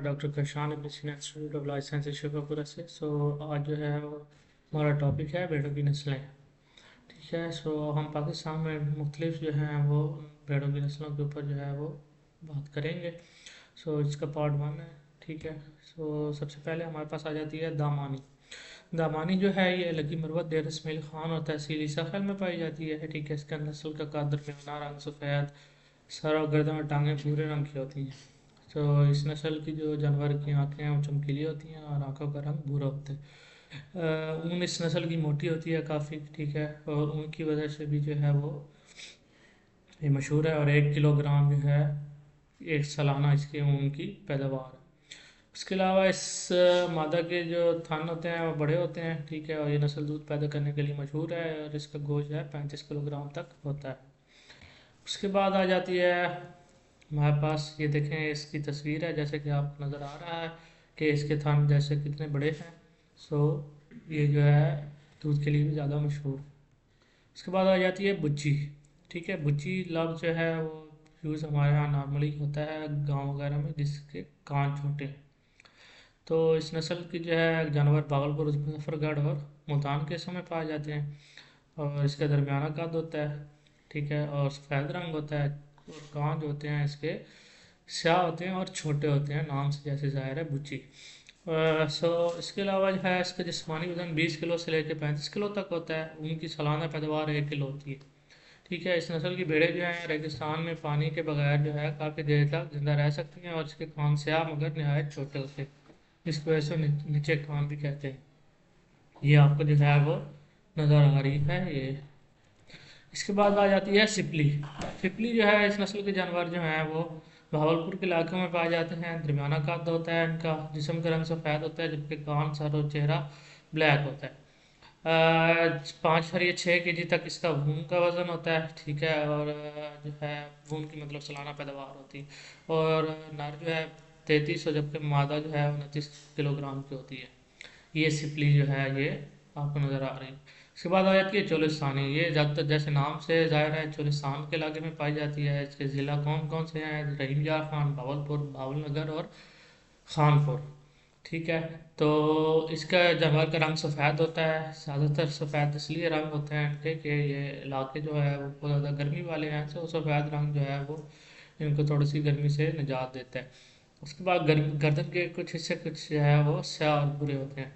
Doctor کشان ابن institute of life science شیخا پورہ سے آج جو ہے وہ ہمارا ٹاپک ہے بھیڑوں کی نسلیں. ٹھیک ہے. ہم پاکستان میں مختلف جو ہیں وہ بھیڑوں کی نسلوں کے اوپر جو ہے وہ بات کریں گے. اس کا پارٹ 1 ہے. ٹھیک ہے. سب سے پہلے ہمارے پاس آ جاتی ہے دامانی. دامانی جو ہے یہ لگی مروت دیر اسمیل خان اور تحصیل عیسیٰ خیل میں پائی جاتی ہے. ٹھیک ہے. اس کا نسل کا قدر درمیانہ، رنگ سفید، سر اور گردن اور ٹانگیں بھورے رنگ کی ہوتی ہیں. اس نسل کی جو جانور کی آنکھیں ہیں وہ چمکیلی ہوتی ہیں اور آنکھوں کا رنگ بھورا ہوتا ہے. اون اس نسل کی موٹی ہوتی ہے کافی. ٹھیک ہے. اور اون کی وجہ سے بھی جو ہے وہ یہ مشہور ہے، اور 1 کلو گرام جو ہے ایک سالانہ اس کے اون کی پیداوار ہے. اس کے علاوہ اس مادہ کے جو تھن ہوتے ہیں وہ بڑے ہوتے ہیں. ٹھیک ہے. اور یہ نسل دودھ پیدا کرنے کے لیے مشہور ہے، اور اس کا گوشت جو ہے 35 کلو گرام تک ہوتا ہے. اس کے بعد آ جاتی ہے ہمارے پاس، یہ دیکھیں اس کی تصویر ہے جیسے کہ آپ کو نظر آ رہا ہے کہ اس کے تھن جیسے کتنے بڑے ہیں. یہ جو ہے دودھ کے لیے بھی زیادہ مشہور. اس کے بعد آ جاتی ہے بچی. ٹھیک ہے. بچی لفظ جو ہے وہ یوز ہمارے یہاں نارملی ہوتا ہے گاؤں وغیرہ میں، جس کے کان چھوٹے ہیں. اس نسل کی جو ہے جانور باگلپور، مظفر گڑھ اور ملتان کے حصوں میں پائے جاتے ہیں، اور اس کا درمیانہ قد ہوتا ہے. ٹھیک ہے. اور سفید رنگ ہوتا ہے، اور کان جو ہوتے ہیں اس کے سیاہ ہوتے ہیں اور چھوٹے ہوتے ہیں، نام سے جیسے ظاہر ہے بچی. اس کے علاوہ جو ہے اس کا جسمانی وزن 20 کلو سے لے کے 35 کلو تک ہوتا ہے. ان کی سالانہ پیداوار 1 کلو ہوتی ہے. ٹھیک ہے. اس نسل کی بھیڑیں جو ہیں ریگستان میں پانی کے بغیر جو ہے کافی دیر تک زندہ رہ سکتی ہیں، اور اس کے کان سیاہ مگر نہایت چھوٹے ہوتے ہیں، جس کی وجہ سے نیچے کان بھی کہتے ہیں. یہ آپ کو جو ہے وہ نظر آ رہی ہے. اس کے بعد آ جاتی ہے سپلی. سپلی جو ہے اس نسل کے جانور جو ہیں وہ بہاولپور کے علاقے میں پائے جاتے ہیں. درمیانہ قد ہوتا ہے ان کا، جسم کا رنگ سفید ہوتا ہے، جبکہ کان، سر اور چہرہ بلیک ہوتا ہے. 5.6 kg تک اس کا وون کا وزن ہوتا ہے. ٹھیک ہے. اور جو ہے وون کی مطلب سالانہ پیداوار ہوتی ہے. اور نر جو ہے 33، اور جبکہ مادہ جو ہے 29 کلو گرام کی ہوتی ہے. یہ سپلی جو ہے یہ آپ کو نظر آ رہی ہے. اس کے بعد آ جاتی ہے چولستانی. یہ زیادہ تر جیسے نام سے ظاہر ہے چولستان کے علاقے میں پائی جاتی ہے. اس کے ضلع کون کون سے ہیں؟ رحیم یار خان، بھاولپور، بھاول نگر اور خانپور. ٹھیک ہے. اس کا جانور کا رنگ سفید ہوتا ہے. زیادہ تر سفید اس لیے رنگ ہوتے ہیں ان کے کہ یہ علاقے جو ہے وہ بہت زیادہ گرمی والے ہیں، سفید رنگ جو ہے وہ ان کو تھوڑی سی گرمی سے نجات دیتا ہے. اس کے بعد گردن کے کچھ حصے جو ہے وہ سیاہ اور برے ہوتے ہیں.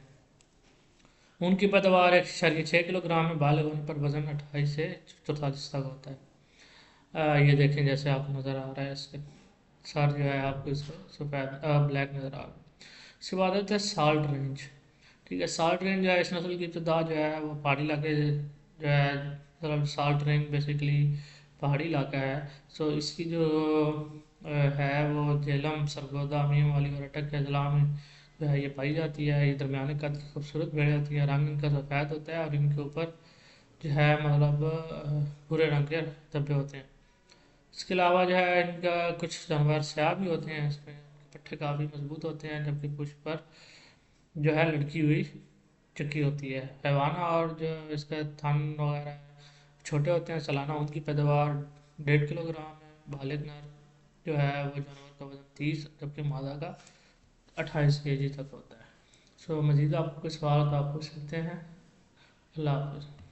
ان کی پیداوار 1.6 کلو گرام میں، بالغ ہونے پر وزن 28 سے 44 تک ہوتا ہے. یہ دیکھیں جیسے آپ کو نظر آ رہا ہے، اس کے سر جو ہے آپ کو اس کو سفید بلیک نظر آ رہا ہے. اس کے بعد ہوتا ہے سالٹ رینج. ٹھیک ہے. سالٹ رینج جو ہے اس نسل کی ابتدا جو ہے وہ پہاڑی علاقے جو ہے، سالٹ رینج بیسیکلی پہاڑی علاقہ ہے. اس کی جو ہے وہ جہلم، سرگودا، میم والی اور اٹک کے اضلاع میں جو ہے یہ پائی جاتی ہے. یہ درمیانے قد کی خوبصورت بھیڑیں ہوتی ہیں. رنگ ان کا سفید ہوتا ہے، اور ان کے اوپر جو ہے مطلب بھورے رنگ کے دھبے ہوتے ہیں. اس کے علاوہ جو ہے ان کا کچھ جانور سیاہ بھی ہوتے ہیں. اس میں پٹھے کافی مضبوط ہوتے ہیں، جبکہ پشت پر جو ہے لڑکی ہوئی چکی ہوتی ہے. حیوانہ اور جو اس کا تھن وغیرہ چھوٹے ہوتے ہیں. سالانہ ان کی پیداوار 1.5 کلو گرام ہے. بالغ نر جو ہے وہ جانور کا وزن 30، جبکہ مادہ کا 28 kg تک ہوتا ہے. مزید آپ کو کوئی سوال تو آپ پوچھ سکتے ہیں. اللہ حافظ.